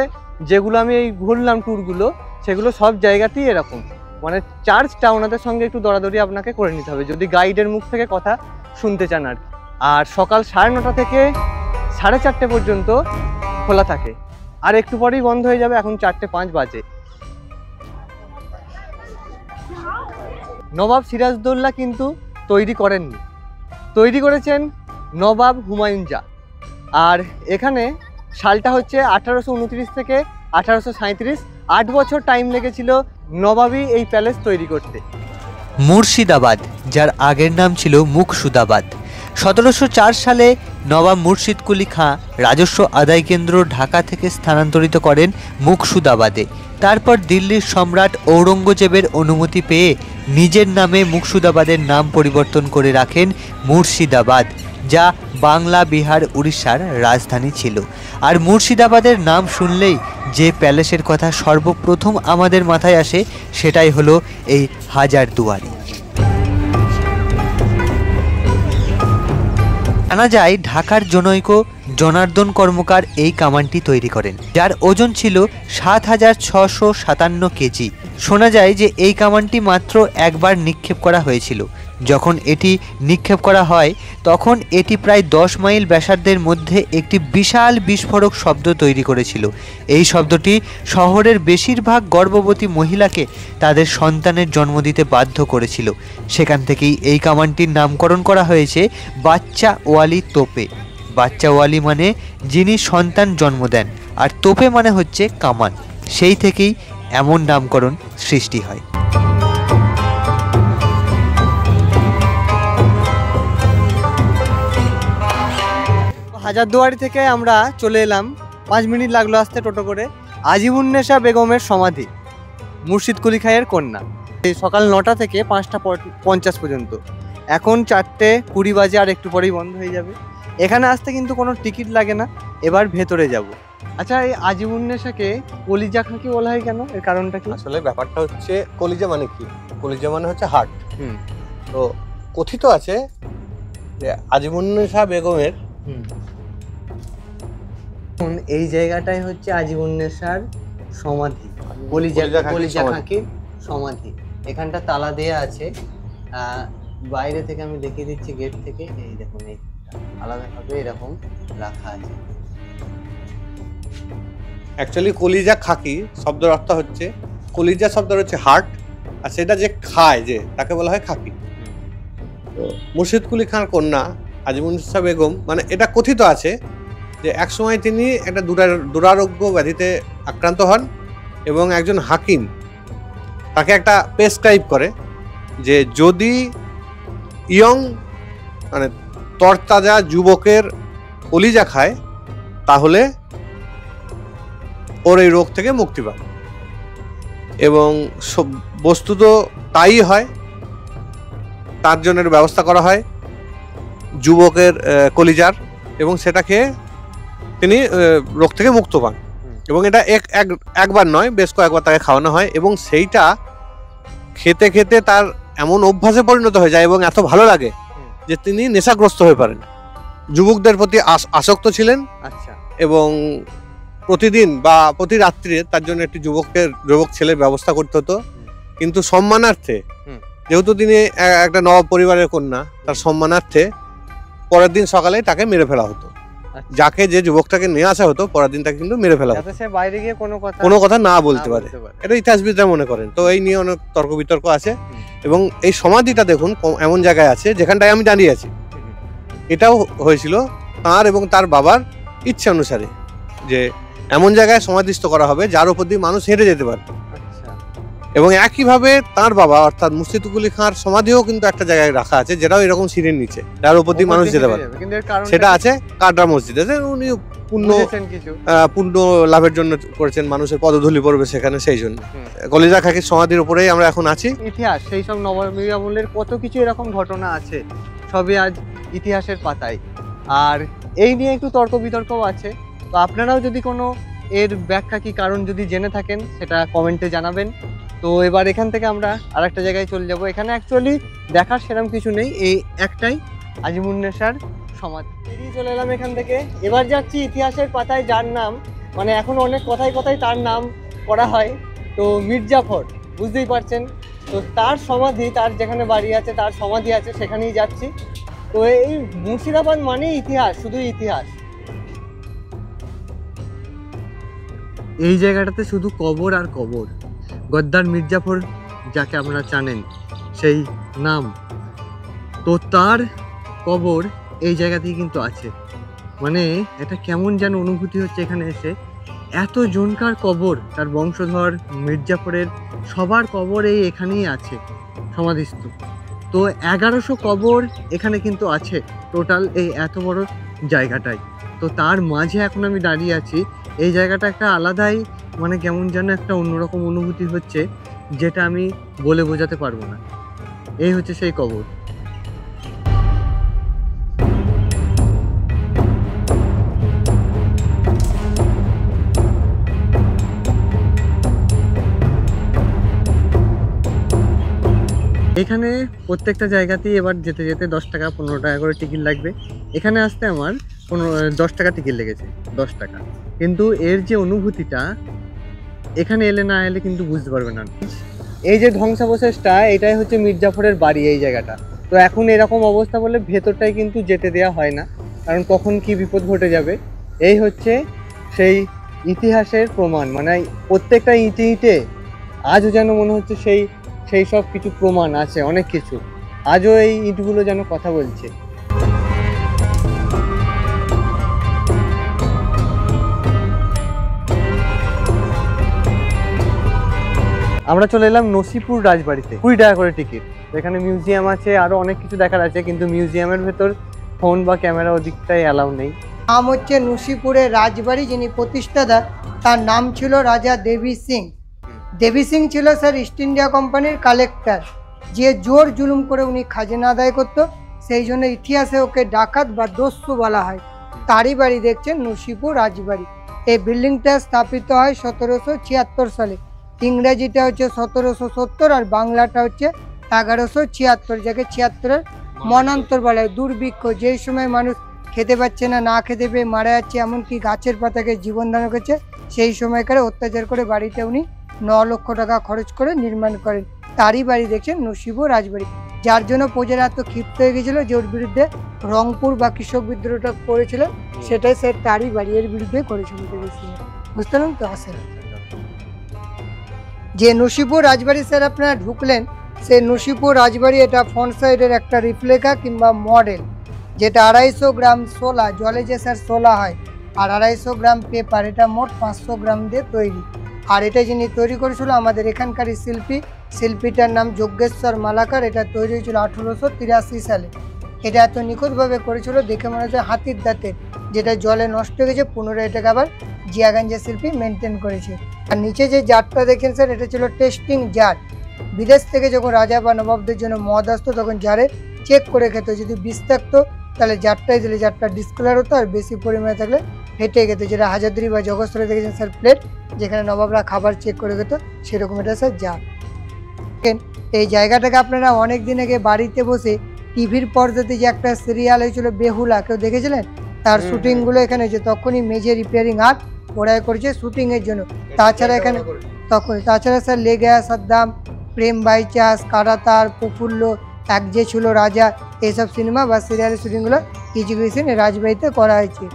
যেগুলো আমি এই ঘুরলাম ট্যুরগুলো, সেগুলো সব জায়গাতেই এরকম, মানে চার্জটা ওনাদের সঙ্গে একটু দরাদরি আপনাকে করে নিতে হবে যদি গাইডের মুখ থেকে কথা শুনতে চান আর কি। আর সকাল 9:30 থেকে 4:30 পর্যন্ত খোলা থাকে, আর একটু পরেই বন্ধ হয়ে যাবে, এখন 4:05 বাজে। নবাব সিরাজদৌল্লা কিন্তু তৈরি করেননি, তৈরি করেছেন নবাব হুমায়ুন শাহ। আর এখানে সালটা হচ্ছে 1829 থেকে 1837, 8 বছর টাইম লেগেছিল নবাবী এই প্যালেস তৈরি করতে। মুর্শিদাবাদ, যার আগের নাম ছিল মুকসুদাবাদ, 1704 সালে নবাব মুর্শিদ কুলি খাঁ রাজস্ব আদায় কেন্দ্র ঢাকা থেকে স্থানান্তরিত করেন মুকসুদাবাদে। তারপর দিল্লির সম্রাট ঔরঙ্গজেবের অনুমতি পেয়ে নিজের নামে মুকসুদাবাদের নাম পরিবর্তন করে রাখেন মুর্শিদাবাদ, যা বাংলা, বিহার, উড়িষ্যার রাজধানী ছিল। আর মুর্শিদাবাদের নাম শুনলেই যে প্যালেসের কথা সর্বপ্রথম আমাদের মাথায় আসে সেটাই হলো এই হাজারদুয়ারি। জানা যায় ঢাকার জনৈক জনার্দন কর্মকার এই কামানটি তৈরি করেন, যার ওজন ছিল 7657 কেজি। শোনা যায় যে এই কামানটি মাত্র একবার নিক্ষেপ করা হয়েছিল। যখন এটি নিক্ষেপ করা হয় তখন এটি প্রায় 10 মাইল ব্যাসার্ধের মধ্যে একটি বিশাল বিস্ফোরক শব্দ তৈরি করেছিল। এই শব্দটি শহরের বেশিরভাগ গর্ভবতী মহিলাকে তাদের সন্তানের জন্ম দিতে বাধ্য করেছিল। সেখান থেকেই এই কামানটির নামকরণ করা হয়েছে বাচ্চা ওয়ালি তোপে। বাচ্চা ওয়ালি মানে যিনি সন্তান জন্ম দেন, আর তোপে মানে হচ্ছে কামান। সেই থেকেই এমন নামকরণ সৃষ্টি হয়। হাজারদুয়ারি থেকে আমরা চলে এলাম, 5 মিনিট লাগলো আসতে টোটো করে, আজিমুন্নেসা বেগমের সমাধি, মুর্শিদ কুলি খাঁয়ের কন্যা। এই সকাল 9টা থেকে 5:50 পর্যন্ত। এখন 4:20 বাজে, আর একটু পরেই বন্ধ হয়ে যাবে। এখানে আসতে কিন্তু কোনো টিকিট লাগে না। এবার ভেতরে যাব। আচ্ছা, এই আজিমুন্নেসাকে কলিজা খাঁকি বলা হয় কেন? এর কারণটা কি? আসলে ব্যাপারটা হচ্ছে কলিজা মানে কি? কলিজা মানে হচ্ছে হার্ট। তো কথিত আছে যে আজিমুন্নেসা বেগমের এই জায়গাটাই হচ্ছে আজিমুন্নেসার সমাধি, কলিজা খাঁকির সমাধি। এখানটা তালা দেয়া আছে। বাইরে থেকে আমি দেখিয়ে দিচ্ছি, গেট থেকে। এই দেখুন, এই আলাদাভাবে এরকম রাখা আছে। অ্যাকচুয়ালি কলিজা খাঁকি শব্দের অর্থ হচ্ছে, কলিজা শব্দের হচ্ছে হার্ট, আর সেটা যে খায় যে তাকে বলা হয় খাঁকি। তো মুর্শিদ কুলি খাঁর কন্যা আজিমুন্নেসা বেগম, মানে এটা কথিত আছে যে একসময় তিনি একটা দুরারোগ্য ব্যাধিতে আক্রান্ত হন এবং একজন হাকিম তাকে একটা প্রেসক্রাইব করে যে যদি ইয়ং মানে তরতাজা যুবকের কলিজা খায় তাহলে ওর এই রোগ থেকে মুক্তি পাবে। এবং বস্তুত তাই হয়। তার জন্য ব্যবস্থা করা হয় যুবকের কলিজার, এবং সেটা খেয়ে তিনি রোগ থেকে মুক্ত পান। এবং এটা একবার নয়, বেশ কয়েকবার তাকে খাওয়ানো হয়, এবং সেইটা খেতে খেতে তার এমন অভ্যাসে পরিণত হয়ে যায় এবং এত ভালো লাগে যে তিনি নেশাগ্রস্ত হয়ে পড়েন। যুবকদের প্রতি আসক্ত ছিলেন। আচ্ছা। এবং প্রতিদিন বা প্রতি রাত্রে তার জন্য একটি যুবক ছেলের ব্যবস্থা করতে হতো, কিন্তু সম্মানার্থে, যেহেতু তিনি একটা নবাব পরিবারের কন্যা, তার সম্মানার্থে পরের দিন সকালে তাকে মেরে ফেলা হতো। যাকে যে যুবকটাকে নিয়ে আসা হতো পরের দিন তাকে কিন্তু মেরে ফেলা হতো, সে বাইরে গিয়ে কোনো কথা না বলতে পারে। এটা ইতিহাসবিদরা মনে করেন। তো এই নিয়ে অনেক তর্ক বিতর্ক আছে। এবং এই সমাধিটা দেখুন এমন জায়গায় আছে যেখানটায় আমি দাঁড়িয়ে আছি। এটাও হয়েছিল তার এবং তার বাবার ইচ্ছা অনুসারে, যে এমন জায়গায় সমাধিস্থ করা হবে যার উপর দিয়ে মানুষ হেঁটে যেতে পারে। এবং একইভাবে তার বাবা অর্থাৎ মুর্শিদ কুলি খাঁর সমাধিও কিন্তু একটা জায়গায় রাখা আছে, যেটাও এরকম সিঁড়ির নিচে, যার উপর দিয়ে মানুষ যেতে পারে। সেটা আছে কাটরা মসজিদে। উনি পুণ্য লাভের জন্য করেছেন, মানুষের পদধূলি পড়বে সেখানে, সেই জন্য। কলিজা খাঁকির সমাধির উপরেই আমরা এখন আছি। ইতিহাস, সেই সব নবাবী আমলের কত কিছু এরকম ঘটনা আছে, সবই আজ ইতিহাসের পাতায়। আর এই নিয়ে একটু তর্ক বিতর্কও আছে। তো আপনারাও যদি কোনো এর ব্যাখ্যা কি কারণ যদি জেনে থাকেন, সেটা কমেন্টে জানাবেন। তো এবার এখান থেকে আমরা আরেকটা জায়গায় চলে যাব। এখানে অ্যাকচুয়ালি দেখার সেরকম কিছু নেই, এই একটাই আজিমুন্নেসার সমাধি। বেরিয়ে চলে এলাম এখান থেকে। এবার যাচ্ছি ইতিহাসের পাতায়, যার নাম মানে এখন অনেক কথায় কথায় তার নাম করা হয়, তো মির্জাফর, বুঝতেই পারছেন। তো তার সমাধি, তার যেখানে বাড়ি আছে, তার সমাধি আছে, সেখানেই যাচ্ছি। তো এই মুর্শিদাবাদ মানে ইতিহাস, শুধু ইতিহাস। এই জায়গাটাতে শুধু কবর আর কবর। গদ্দার মির্জাফর যাকে আপনারা জানেন, সেই নাম, তো তার কবর এই জায়গাতেই কিন্তু আছে। মানে এটা কেমন যেন অনুভূতি হচ্ছে এখানে এসে। এত জনকার কবর, তার বংশধর মির্জাফরের সবার কবর এখানেই আছে সমাধিস্থ। তো 1100 কবর এখানে কিন্তু আছে টোটাল এই এত বড় জায়গাটায়। তো তার মাঝে এখন আমি দাঁড়িয়ে আছি। এই জায়গাটা একটা আলাদাই, মানে কেমন যেন একটা অন্যরকম অনুভূতি হচ্ছে, যেটা আমি বলে বোঝাতে পারবো না। এই হচ্ছে সেই কবর। এখানে প্রত্যেকটা জায়গাতেই এবার যেতে যেতে 10 টাকা 15 টাকা করে টিকিট লাগবে। এখানে আসতে আমার 10 টাকা টিকিট লেগেছে, 10 টাকা। কিন্তু এর যে অনুভূতিটা এখানে এলে না এলে কিন্তু বুঝতে পারবে না। এই যে ধ্বংসাবশেষটা, এটাই হচ্ছে মির্জাফরের বাড়ি, এই জায়গাটা। তো এখন এরকম অবস্থা বলে ভেতরটাই কিন্তু যেতে দেওয়া হয় না, কারণ কখন কি বিপদ ঘটে যাবে। এই হচ্ছে সেই ইতিহাসের প্রমাণ, মানে প্রত্যেকটা ইটে ইটে আজও যেন মনে হচ্ছে সেই সব কিছু প্রমাণ আছে, অনেক কিছু আজও এই ইটগুলো যেন কথা বলছে। আমরা চলে এলাম নসিপুর রাজবাড়িতে। 20 টাকা করে টিকিট। এখানে মিউজিয়াম আছে, আরো অনেক কিছু দেখার আছে, কিন্তু মিউজিয়ামের ভেতর ফোন বা ক্যামেরা ওদিকটাই অ্যালাউ নেই। নাম হচ্ছে নসিপুরের রাজবাড়ি, যিনি প্রতিষ্ঠাতা তার নাম ছিল রাজা দেবী সিং। দেবী সিং ছিল স্যার ইস্ট ইন্ডিয়া কোম্পানির কালেক্টর, যে জোর জুলুম করে উনি খাজনা আদায় করতো, সেই জন্য ইতিহাসে ওকে ডাকাত বা দস্যু বলা হয়। তারই বাড়ি দেখছেন নসিপুর রাজবাড়ি। এই বিল্ডিংটা স্থাপিত হয় 1776 সালে, ইংরেজিটা হচ্ছে 1770 আর বাংলাটা হচ্ছে 1176, যাকে 76-এর মনান্তর বলা হয়। দুর্ভিক্ষ, যেই সময় মানুষ খেতে পাচ্ছে না, না খেতে পেয়ে মারা যাচ্ছে, এমনকি গাছের পাতাকে জীবন দান করছে, সেই সময়কারে অত্যাচার করে বাড়িতে উনি 9 লক্ষ টাকা খরচ করে নির্মাণ করেন। তারই বাড়ি দেখছেন নসিপুর রাজবাড়ি, যার জন্য প্রজারা এত ক্ষিপ্ত হয়ে গেছিল যে ওর বিরুদ্ধে রংপুর বা কৃষক বিদ্রোহটা করেছিল, সেটাই স্যার তারই বাড়ি এর বিরুদ্ধে করেছিল। বুঝতে পারলেন তো? আসেন যে নসিপুর রাজবাড়ি স্যার আপনারা ঢুকলেন, সেই নসিপুর রাজবাড়ি এটা ফ্রন্ট সাইডের একটা রিপ্লিকা কিংবা মডেল, যেটা 250 গ্রাম সোলা, জলে যে স্যার সোলা হয়, আর 250 গ্রাম পেপার, এটা মোট 500 গ্রাম দিয়ে তৈরি। আর এটা যিনি তৈরি করেছিল আমাদের এখানকারই শিল্পীটার নাম যজ্ঞেশ্বর মালাকার। এটা তৈরি হয়েছিল 1883 সালে। এটা এত নিখুঁতভাবে করেছিল, দেখে মনে হচ্ছে হাতির দাঁতের, যেটা জলে নষ্ট হয়ে গেছে, পুনরায় এটাকে আবার জিয়াগঞ্জের শিল্পী মেনটেন করেছে। আর নিচে যে জারটা দেখেন স্যার, এটা ছিল টেস্টিং জার। বিদেশ থেকে যখন রাজা বা নবাবদের জন্য মদ আসতো, তখন জারে চেক করে খেত, যদি বিষ থাকতো তাহলে জারটাই দিলে জারটা ডিসকালার হতো, আর বেশি পরিমাণে থাকলে ফেটে গেত, যেটা হাজারদুয়ারি বা জগৎসরে দেখেছেন স্যার প্লেট, যেখানে নবাবরা খাবার চেক করে খেত, সেরকম এটা স্যার জার। এই জায়গাটাকে আপনারা অনেক দিন আগে বাড়িতে বসে টিভির পর্দাতে যে একটা সিরিয়াল হয়েছিল বেহুলা, কেউ দেখেছিলেন? তার শুটিংগুলো এখানে হয়েছে। তখনই মেজে রিপেয়ারিং আর্ট ওরাই করেছে শুটিংয়ের জন্য। তাছাড়া এখানে তাছাড়া স্যার লেগে সাদ্দাম, প্রেম বাইচাস, কারাতার, প্রফুল্ল, এক যে ছিল রাজা, এইসব সিনেমা বা সিরিয়ালের শুটিংগুলো কিছু কিছু রাজবাড়িতে করা হয়েছে।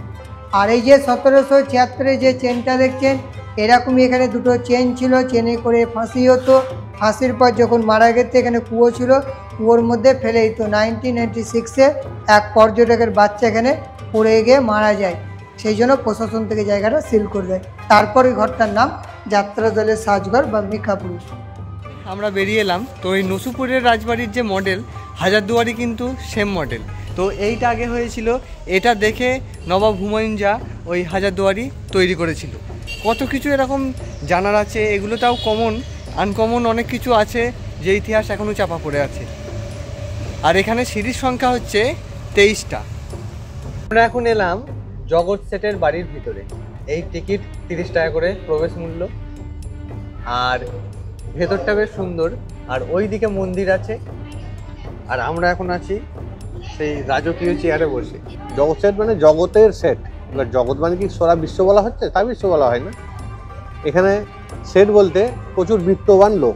আর এই যে 1776 যে চেনটা দেখছেন, এরকমই এখানে দুটো চেন ছিল, চেনে করে ফাঁসি হতো। ফাঁসির পর যখন মারা গেছে, এখানে কুয়ো ছিল, কুয়োর মধ্যে ফেলে দিত। 1996-এ এক পর্যটকের বাচ্চা এখানে পড়ে গিয়ে মারা যায়, সেই জন্য প্রশাসন থেকে জায়গাটা সিল করে দেয়। তারপর ওই ঘরটার নাম যাত্রা দলের সাজঘর বা মিকাপুর। আমরা বেরিয়ে এলাম। তো এই নসিপুরের রাজবাড়ির যে মডেল, হাজারদুয়ারি কিন্তু সেম মডেল। তো এইটা আগে হয়েছিল, এটা দেখে নবাব হুমায়ুন শাহ ওই হাজারদুয়ারি তৈরি করেছিল। কত কিছু এরকম জানার আছে, এগুলো তাও আনকমন অনেক কিছু আছে, যে ইতিহাস এখনও চাপা পড়ে আছে। আর এখানে সিঁড়ির সংখ্যা হচ্ছে 23টা। আমরা এখন এলাম জগৎ সেটের বাড়ির ভিতরে। এই টিকিট 30 টাকা করে প্রবেশ মূল্য, আর ভেতরটা বেশ সুন্দর। আর ওই দিকে মন্দির আছে, আর আমরা এখন আছি সেই রাজকীয় চেয়ারে বসে। জগৎ সেট মানে জগতের সেট। এবার জগৎ মানে কি সারা বিশ্ব বলা হচ্ছে? তা বিশ্ব বলা হয় না। এখানে সেট বলতে প্রচুর বিত্তবান লোক।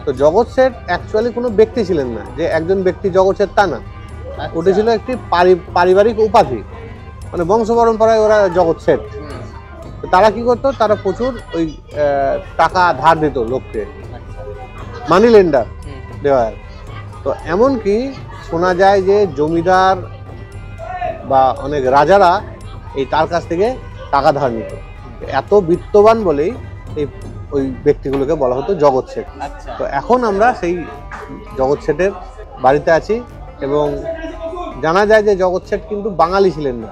তো জগৎ সেট অ্যাকচুয়ালি কোনো ব্যক্তি ছিলেন না, যে একজন ব্যক্তি জগৎ সেট তা না। ওটা ছিল একটি পারিবারিক উপাধি, মানে বংশ পরম্পরায় ওরা জগৎ সেট। তারা কি করতো, তারা প্রচুর ওই টাকা ধার দিত লোককে, মানি লেন্ডার দেওয়া। তো এমনকি শোনা যায় যে জমিদার বা অনেক রাজারা এই তার কাছ থেকে টাকা ধার নিত। এত বিত্তবান বলেই এই ওই ব্যক্তিগুলোকে বলা হতো জগৎ শেঠ। তো এখন আমরা সেই জগৎ শেঠের বাড়িতে আছি, এবং জানা যায় যে জগৎ শেঠ কিন্তু বাঙালি ছিলেন না,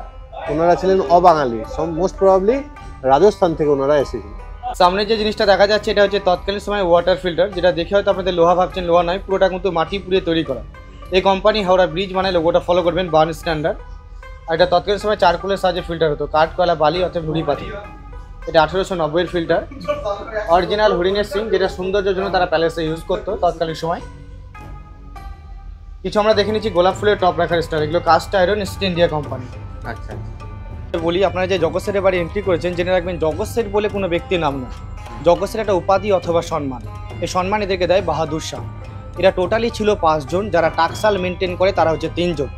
ওনারা ছিলেন অবাঙালি। মোস্ট প্রবাবলি রাজস্থান থেকে ওনারা এসেছিলেন। সামনে যে জিনিসটা দেখা যাচ্ছে, এটা হচ্ছে তৎকালীন সময় ওয়াটার ফিল্টার, যেটা দেখে হয়তো আপনাদের লোহা ভাবছেন, লোহা নয়, পুরোটা কিন্তু মাটি পুড়িয়ে তৈরি করা। এই কোম্পানি হাওড়া ব্রিজ বানায়, লোগোটা ফলো করবেন, বার্ন স্ট্যান্ডার্ড। আর এটা তৎকালীন সময় চারকোলের সাহায্যে ফিল্টার হতো, কাঠ, কয়লা, বালি অর্থাৎ নুড়ি পাথর। এটা 1890-এর ফিল্টার। অরিজিনাল হরিণের সিং, যেটা সৌন্দর্যের জন্য তারা প্যালেসে ইউজ করতো তৎকালীন সময়। কিছু আমরা দেখে নিচ্ছি গোলাপ ফুলের টপ রাখার স্টার, এগুলো cast iron, east India company. আচ্ছা, বলি আপনারা যে জগৎ সেটের বাড়ি এন্ট্রি করেছেন, জেনে রাখবেন জগৎ সেট বলে কোনো ব্যক্তির নাম না। জগৎ সেট একটা উপাধি অথবা সম্মান। এই সম্মান এদেরকে দেয় বাহাদুর শাহ। এরা টোটালি ছিল 5 জন, যারা টাকসাল মেনটেন করে তারা হচ্ছে 3 জন,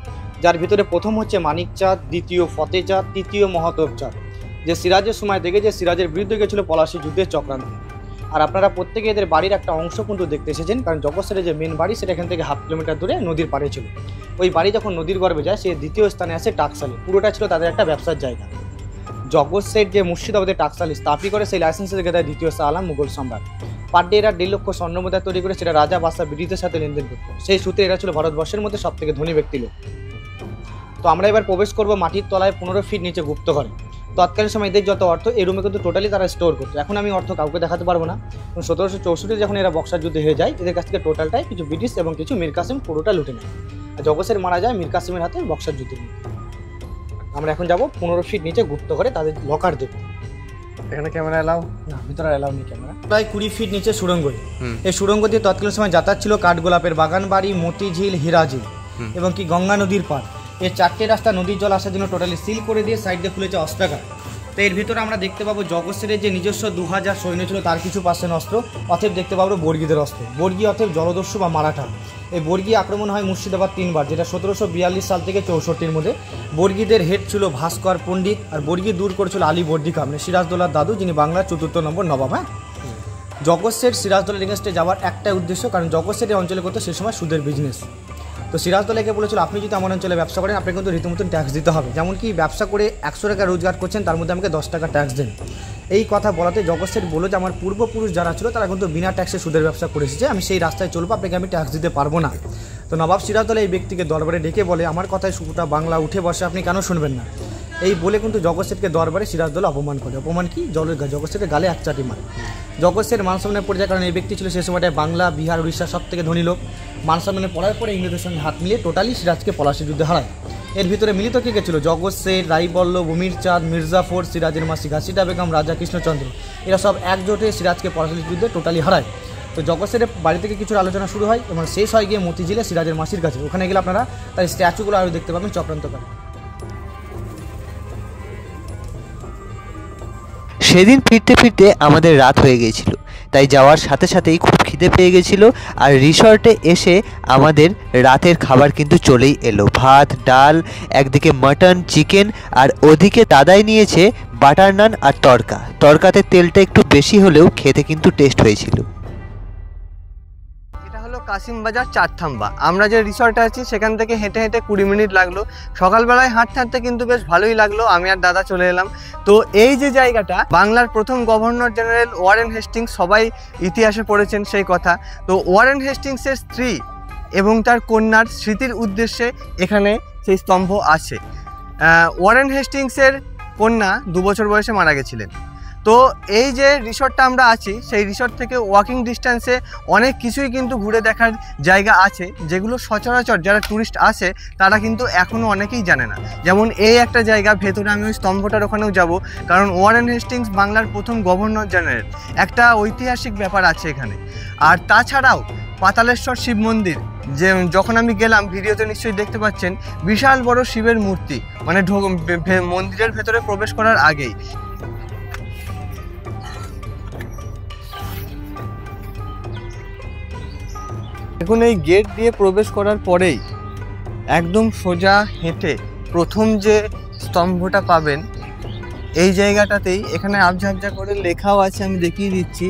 যার ভিতরে প্রথম হচ্ছে মানিক চাঁদ, দ্বিতীয় ফতে চাঁদ, তৃতীয় মহাতব চাঁদ, যে সিরাজের সময় থেকে যে সিরাজের বিরুদ্ধে গেছিল পলাশী যুদ্ধের চক্রান্তে। আর আপনারা প্রত্যেকে এদের বাড়ির একটা অংশ কিন্তু দেখতে এসেছেন, কারণ জগৎ সেটের যে মেন বাড়ি সেটা এখান থেকে 1/2 কিলোমিটার দূরে নদীর পাড়ে ছিল। ওই বাড়ি যখন নদীর গর্ভে যায়, সে দ্বিতীয় স্থানে আসে টাকসালে। পুরোটা ছিল তাদের একটা ব্যবসার জায়গা। জগৎ সেট যে মুর্শিদাবাদের টাকসালে স্থাপি করে, সেই লাইসেন্সে থেকে দেয় দ্বিতীয় শাহ আলম মুঘল সম্রাট। পার ডে এরা 1.5 লক্ষ স্বর্ণমুদ্রা তৈরি করে সেটা রাজা বাদশা ব্রিটিশদের সাথে লেনদেন করত। সেই সূত্রে এরা ছিল ভারতবর্ষের মধ্যে সবথেকে ধনী ব্যক্তি লোক। তো আমরা এবার প্রবেশ করব মাটির তলায় 15 ফিট নিচে গুপ্তঘরে। তৎকালীন সময় এদের যত অর্থ এই রুমে কিন্তু টোটালি তারা স্টোর করতো। এখন আমি অর্থ কাউকে দেখাতে পারবো না। 1764 যখন এরা বক্সার যুদ্ধে হেরে যায়, এদের কাছ থেকে টোটালটাই কিছু ব্রিটিশ এবং কিছু মীর কাসিম পুরোটা লুটে নেয়। জগসের মারা যায় মীর কাসিমের হাতে বক্সার যুদ্ধে। আমরা এখন যাব 15 ফিট নিচে গুপ্তঘরে তাদের লকার দেখব। এখানে ক্যামেরা এলাও না, ভিতরে এলাও নেই ক্যামেরা। প্রায় 20 ফিট নিচে সুড়ঙ্গই। এই সুড়ঙ্গ দিয়ে তৎকালীন সময় যাতায়াত ছিল কাঠগোলাপের বাগান বাড়ি, মতিঝিল, হীরাঝিল এবং কি গঙ্গা নদীর পার। এর 4টে রাস্তা নদীর জল আসার জন্য টোটালি সিল করে দিয়ে সাইড দিয়ে খুলেছে অস্ত্রাগার। তো এর ভিতরে আমরা দেখতে পাবো জগৎসের যে নিজস্ব 2000 সৈন্য ছিল তার কিছু পার্সেন্ট অস্ত্র, অতএব দেখতে পাবো বর্গীদের অস্ত্র। বর্গী অতএব জলদস্যু বা মারাঠা। এই বর্গী আক্রমণ হয় মুর্শিদাবাদ 3 বার, যেটা 1742 সাল থেকে 64-র মধ্যে। বর্গীদের হেড ছিল ভাস্কর পণ্ডিত, আর বর্গী দূর করেছিল আলী বর্দী খান, সিরাজদৌল্লার দাদু, যিনি বাংলার 4র্থ নম্বর নবাব। হ্যাঁ, জগৎসের সিরাজদৌল্লার এগেনস্টে যাওয়ার একটাই উদ্দেশ্য, কারণ জগৎসের এই অঞ্চলে করতো সে সময় সুদের বিজনেস। তো সিরাজদৌল্লাকে বলেছিল আপনি যদি আমার অঞ্চলে ব্যবসা করেন আপনাকে কিন্তু রীতিমতন ট্যাক্স দিতে হবে। যেমন কি ব্যবসা করে 100 টাকা রোজগার করছেন, তার মধ্যে আমাকে 10 টাকা ট্যাক্স দেন। এই কথা বলাতে জগৎসের বলল যে আমার পূর্বপুরুষ যারা ছিল তারা কিন্তু বিনা ট্যাক্সে সুদের ব্যবসা করে এসেছে, আমি সেই রাস্তায় চলবো, আপনাকে আমি ট্যাক্স দিতে পারবো না। তো নবাব সিরাজদৌল্লা এই ব্যক্তিকে দরবারে ডেকে বলে আমার কথায় সুটা বাংলা উঠে বসে, আপনি কেন শুনবেন না? এই বলে কিন্তু জগৎসেরকে দরবারে সিরাজদৌল্লা অপমান করে। অপমান কি? জগৎসের গালে এক চাটি মারে। জগৎসের মানসম্মানে পড়ে যায়, কারণ এই ব্যক্তি ছিল সে সময়টায় বাংলা, বিহার, উড়িষ্যার সব থেকে ধনী লোক। মানসম্মানে পড়ার পরে ইংরেজদের সঙ্গে হাত মিলিয়ে টোটালি সিরাজকে পলাশির যুদ্ধে হারায়। এর ভিতরে মিলিত কে কে ছিল? জগৎসের, রায়বল্লভ, উমির চাঁদ, মির্জাফর, সিরাজের মাসি ঘাসিটা বেগম, রাজা কৃষ্ণচন্দ্র, এরা সব একজোটে সিরাজকে পলাশির যুদ্ধে টোটালি হারায়। তো জগৎসের বাড়ি থেকে কিছু আলোচনা শুরু হয় এবং শেষ হয় গিয়ে মতিঝিলে সিরাজের মাসির কাছে। ওখানে গেলে আপনারা তার স্ট্যাচুগুলো আরও দেখতে পাবেন চক্রান্তকারী। সেদিন ফিরতে ফিরতে আমাদের রাত হয়ে গিয়েছিল, তাই যাওয়ার সাথে সাথেই খুব খিদে পেয়ে গেছিলো। আর রিসর্টে এসে আমাদের রাতের খাবার কিন্তু চলেই এলো। ভাত, ডাল, একদিকে মাটন, চিকেন, আর ওদিকে দাদাই নিয়েছে বাটার নান আর তড়কা। তড়কাতে তেলটা একটু বেশি হলেও খেতে কিন্তু টেস্ট হয়েছিল। কাশিমবাজার চারথাম্বা, আমরা যে রিসর্টে আছি সেখান থেকে হেঁটে হেঁটে 20 মিনিট লাগলো। সকালবেলায় হাঁটতে হাঁটতে কিন্তু বেশ ভালোই লাগলো। আমি আর দাদা চলে এলাম। তো এই যে জায়গাটা, বাংলার প্রথম গভর্নর জেনারেল ওয়ারেন হেস্টিংস, সবাই ইতিহাসে পড়েছেন সেই কথা। তো ওয়ারেন হেস্টিংসের স্ত্রী এবং তার কন্যার স্মৃতির উদ্দেশ্যে এখানে সেই স্তম্ভ আছে। ওয়ারেন হেস্টিংসের কন্যা 2 বছর বয়সে মারা গেছিলেন। তো এই যে রিসর্টটা আমরা আছি, সেই রিসর্ট থেকে ওয়াকিং ডিস্টেন্সে অনেক কিছুই কিন্তু ঘুরে দেখার জায়গা আছে, যেগুলো সচরাচর যারা ট্যুরিস্ট আসে তারা কিন্তু এখনও অনেকেই জানে না। যেমন এই একটা জায়গা, ভেতরে আমি ওই স্তম্ভটার ওখানেও যাব, কারণ ওয়ারেন হেস্টিংস বাংলার প্রথম গভর্নর জেনারেল, একটা ঐতিহাসিক ব্যাপার আছে এখানে। আর তাছাড়াও পাতালেশ্বর শিব মন্দির, যে যখন আমি গেলাম ভিডিওতে নিশ্চয়ই দেখতে পাচ্ছেন, বিশাল বড় শিবের মূর্তি, মানে মন্দিরের ভেতরে প্রবেশ করার আগেই। এখন এই গেট দিয়ে প্রবেশ করার পরেই একদম সোজা হেঁটে প্রথম যে স্তম্ভটা পাবেন, এই জায়গাটাতেই, এখানে আবঝা আবঝা করে লেখাও আছে, আমি দেখিয়ে দিচ্ছি,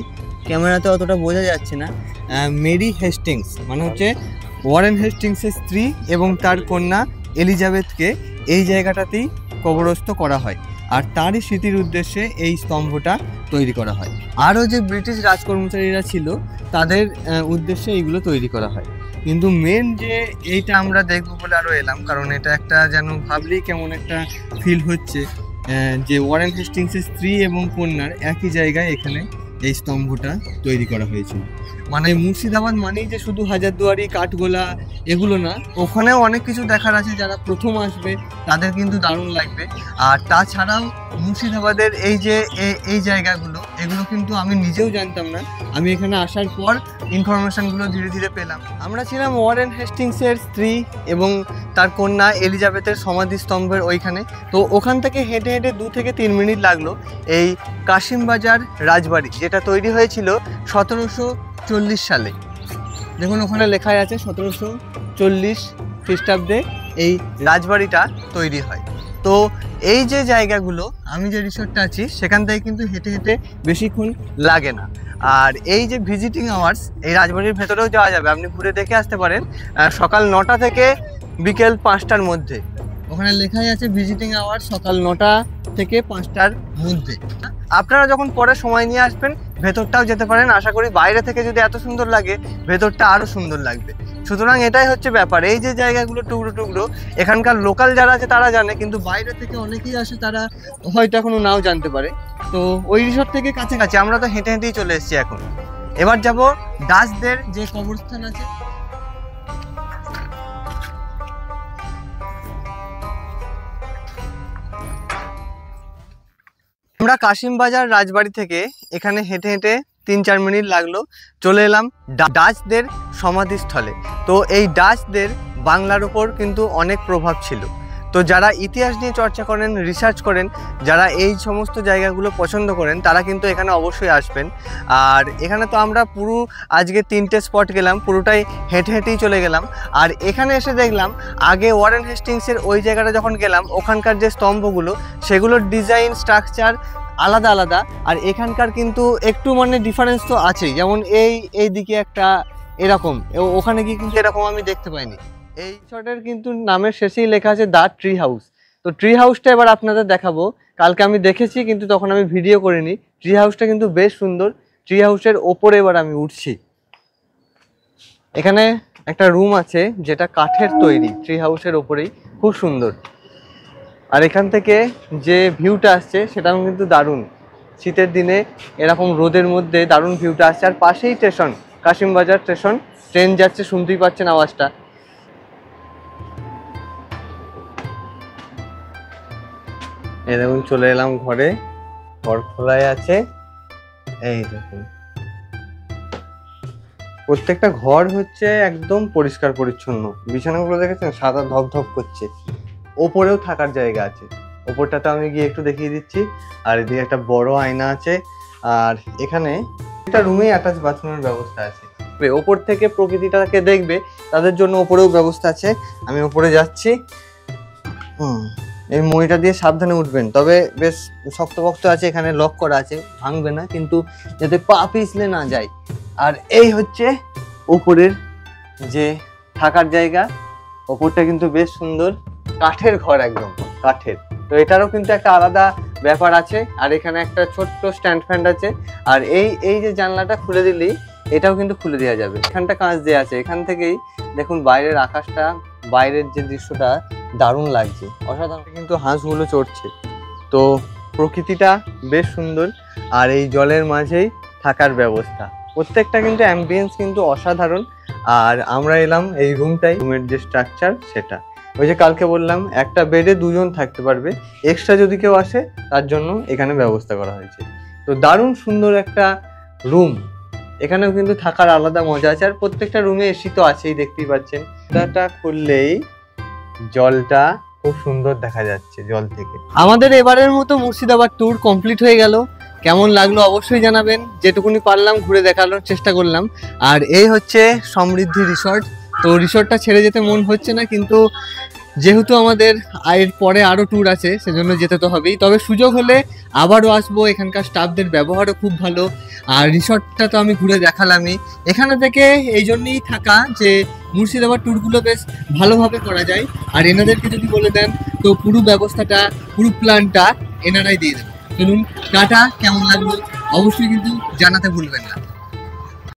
ক্যামেরাতে অতটা বোঝা যাচ্ছে না। মেরি হেস্টিংস মানে হচ্ছে ওয়ারেন হেস্টিংসের স্ত্রী এবং তার কন্যা এলিজাবেথকে এই জায়গাটাতেই কবরস্থ করা হয়, আর তারই স্মৃতির উদ্দেশ্যে এই স্তম্ভটা তৈরি করা হয়। আরও যে ব্রিটিশ রাজকর্মচারীরা ছিল তাদের উদ্দেশ্যে এইগুলো তৈরি করা হয়। কিন্তু মেন যে এইটা আমরা দেখবো বলে আরও এলাম, কারণ এটা একটা যেন ভাবলেই কেমন একটা ফিল হচ্ছে যে ওয়ারেন হেস্টিংসের স্ত্রী এবং কন্যার একই জায়গায় এখানে এই স্তম্ভটা তৈরি করা হয়েছিল। মানে মুর্শিদাবাদ মানেই যে শুধু হাজারদুয়ারি, কাঠগোলা এগুলো না, ওখানেও অনেক কিছু দেখার আছে। যারা প্রথম আসবে তাদের কিন্তু দারুণ লাগবে। আর তাছাড়াও মুর্শিদাবাদের এই যে এই জায়গাগুলো, এগুলো কিন্তু আমি নিজেও জানতাম না, আমি এখানে আসার পর ইনফরমেশনগুলো ধীরে ধীরে পেলাম। আমরা ছিলাম ওয়ারেন হেস্টিংসের স্ত্রী এবং তার কন্যা এলিজাবেথের সমাধিস্তম্ভের ওইখানে। তো ওখান থেকে হেঁটে হেঁটে 2 থেকে 3 মিনিট লাগলো এই কাশিমবাজার রাজবাড়ি, যেটা তৈরি হয়েছিল 1740 সালে। দেখুন ওখানে লেখাই আছে 1740 খ্রিস্টাব্দে এই রাজবাড়িটা তৈরি হয়। তো এই যে জায়গাগুলো, আমি যে রিসোর্টটা আছি সেখান থেকে কিন্তু হেঁটে হেঁটে বেশিক্ষণ লাগে না। আর এই যে ভিজিটিং আওয়ার্স, এই রাজবাড়ির ভেতরেও যাওয়া যাবে, আপনি ঘুরে দেখে আসতে পারেন সকাল 9টা থেকে বিকেল 5টার মধ্যে। ওখানে লেখাই আছে ভিজিটিং আওয়ার সকাল 9টা থেকে 5টার মধ্যে। আপনারা যখন পরে সময় নিয়ে আসবেন ভেতরটাও যেতে পারেন, আশা করি বাইরে থেকে যদি এত সুন্দর লাগে ভেতরটা আরও সুন্দর লাগবে। সুতরাং এটাই হচ্ছে ব্যাপার, এই যে জায়গাগুলো টুকরো টুকরো এখানকার লোকাল যারা আছে তারা জানে, কিন্তু বাইরে থেকে অনেকেই আসে তারা হয়তো এখনো নাও জানতে পারে। তো ওই রিসোর্ট থেকে কাছাকাছি, আমরা তো হেঁটে হেঁটেই চলে এসেছি এখন। এবার যাব ডাচদের যে কবরস্থান আছে, আমরা কাশিমবাজার রাজবাড়ি থেকে এখানে হেঁটে হেঁটে 3-4 মিনিট লাগলো, চলে এলাম ডাচদের সমাধিস্থলে। তো এই ডাচদের বাংলার উপর কিন্তু অনেক প্রভাব ছিল। তো যারা ইতিহাস নিয়ে চর্চা করেন, রিসার্চ করেন, যারা এই সমস্ত জায়গাগুলো পছন্দ করেন তারা কিন্তু এখানে অবশ্যই আসবেন। আর এখানে তো আমরা পুরো আজকে 3টে স্পট গেলাম, পুরোটাই হেঁটে হেঁটেই চলে গেলাম। আর এখানে এসে দেখলাম আগে ওয়ারেন হেস্টিংসের ওই জায়গাটা যখন গেলাম ওখানকার যে স্তম্ভগুলো সেগুলোর ডিজাইন স্ট্রাকচার আলাদা আলাদা, আর এখানকার কিন্তু একটু মানে ডিফারেন্স তো আছেই। যেমন এই দিকে একটা এরকম, ওখানে গিয়ে কিন্তু এরকম আমি দেখতে পাইনি। এই শটের কিন্তু নামের শেষেই লেখা আছে দ্য ট্রি হাউস। তো ট্রি হাউসটা এবার আপনাদের দেখাবো। কালকে আমি দেখেছি কিন্তু তখন আমি ভিডিও করিনি। ট্রি হাউসটা কিন্তু বেশ সুন্দর। ট্রি হাউসের ওপরে এবার আমি উঠছি। এখানে একটা রুম আছে যেটা কাঠের তৈরি, ট্রি হাউসের ওপরেই, খুব সুন্দর। আর এখান থেকে যে ভিউটা আসছে সেটাও কিন্তু দারুণ। শীতের দিনে এরকম রোদের মধ্যে দারুণ ভিউটা আসছে। আর পাশেই স্টেশন, কাশিমবাজার স্টেশন, ট্রেন যাচ্ছে, শুনতেই পাচ্ছেন আওয়াজটা। এই দেখুন চলে এলাম ঘরে, ঘর খোলাই আছে। এই দেখুন প্রত্যেকটা ঘর হচ্ছে একদম পরিষ্কার পরিচ্ছন্ন। বিছানাগুলো দেখেছেন সাদা ধপধপ করছে। ওপরেও থাকার জায়গা আছে, ওপরটাতে আমি গিয়ে একটু দেখিয়ে দিচ্ছি। আর এদিকে একটা বড় আয়না আছে। আর এখানে একটা রুমে অ্যাটাচ বাথরুমের ব্যবস্থা আছে। ওপর থেকে প্রকৃতিটাকে দেখবে তাদের জন্য ওপরেও ব্যবস্থা আছে। আমি ওপরে যাচ্ছি। এই মইটা দিয়ে সাবধানে উঠবেন, তবে বেশ শক্তপোক্ত আছে, এখানে লক করা আছে, ভাঙবে না, কিন্তু যাতে পা পিছলে না যায়। আর এই হচ্ছে ওপরের যে থাকার জায়গা। ওপরটা কিন্তু বেশ সুন্দর, কাঠের ঘর, একদম কাঠের। তো এটারও কিন্তু একটা আলাদা ব্যাপার আছে। আর এখানে একটা ছোট্ট স্ট্যান্ড ফ্যান আছে। আর এই যে জানলাটা খুলে দিলেই এটাও কিন্তু খুলে দেওয়া যাবে। এখানটা কাঁচ দেওয়া আছে। এখান থেকেই দেখুন বাইরের আকাশটা, বাইরের যে দৃশ্যটা দারুণ লাগছে, অসাধারণ। কিন্তু হাঁসগুলো চড়ছে। তো প্রকৃতিটা বেশ সুন্দর। আর এই জলের মাঝেই থাকার ব্যবস্থা, প্রত্যেকটা কিন্তু অ্যাম্বিয়েন্স কিন্তু অসাধারণ। আর আমরা এলাম এই রুমটাই, রুমের যে স্ট্রাকচার সেটা ওই যে কালকে বললাম একটা বেডে 2 জন থাকতে পারবে, এক্সট্রা যদি কেউ আসে তার জন্য এখানে ব্যবস্থা করা হয়েছে। তো দারুণ সুন্দর একটা রুম। এখানেও কিন্তু থাকার আলাদা মজা আছে। আর প্রত্যেকটা রুমে এসি তো আছেই, দেখতেই পাচ্ছেন। দরজাটা খুললেই জলটা খুব সুন্দর দেখা যাচ্ছে জল থেকে। আমাদের এবারের মতো মুর্শিদাবাদ ট্যুর কমপ্লিট হয়ে গেল। কেমন লাগলো অবশ্যই জানাবেন। যেটুকুনি পারলাম ঘুরে দেখানোর চেষ্টা করলাম। আর এই হচ্ছে সমৃদ্ধি রিসর্ট। তো রিসর্টটা ছেড়ে যেতে মন হচ্ছে না, কিন্তু যেহেতু আমাদের এর পরে আরও ট্যুর আছে সেজন্য যেতে তো হবেই। তবে সুযোগ হলে আবারও আসবো। এখানকার স্টাফদের ব্যবহারও খুব ভালো। আর রিসর্টটা তো আমি ঘুরে দেখালামই। এখানে থেকে এই জন্যই থাকা যে মুর্শিদাবাদ ট্যুরগুলো বেশ ভালোভাবে করা যায়। আর এনাদেরকে যদি বলে দেন তো পুরো ব্যবস্থাটা, পুরো প্ল্যানটা এনারাই দিয়ে দেবেন। চলুন টাটা, কেমন লাগলো অবশ্যই কিন্তু জানাতে ভুলবেন না।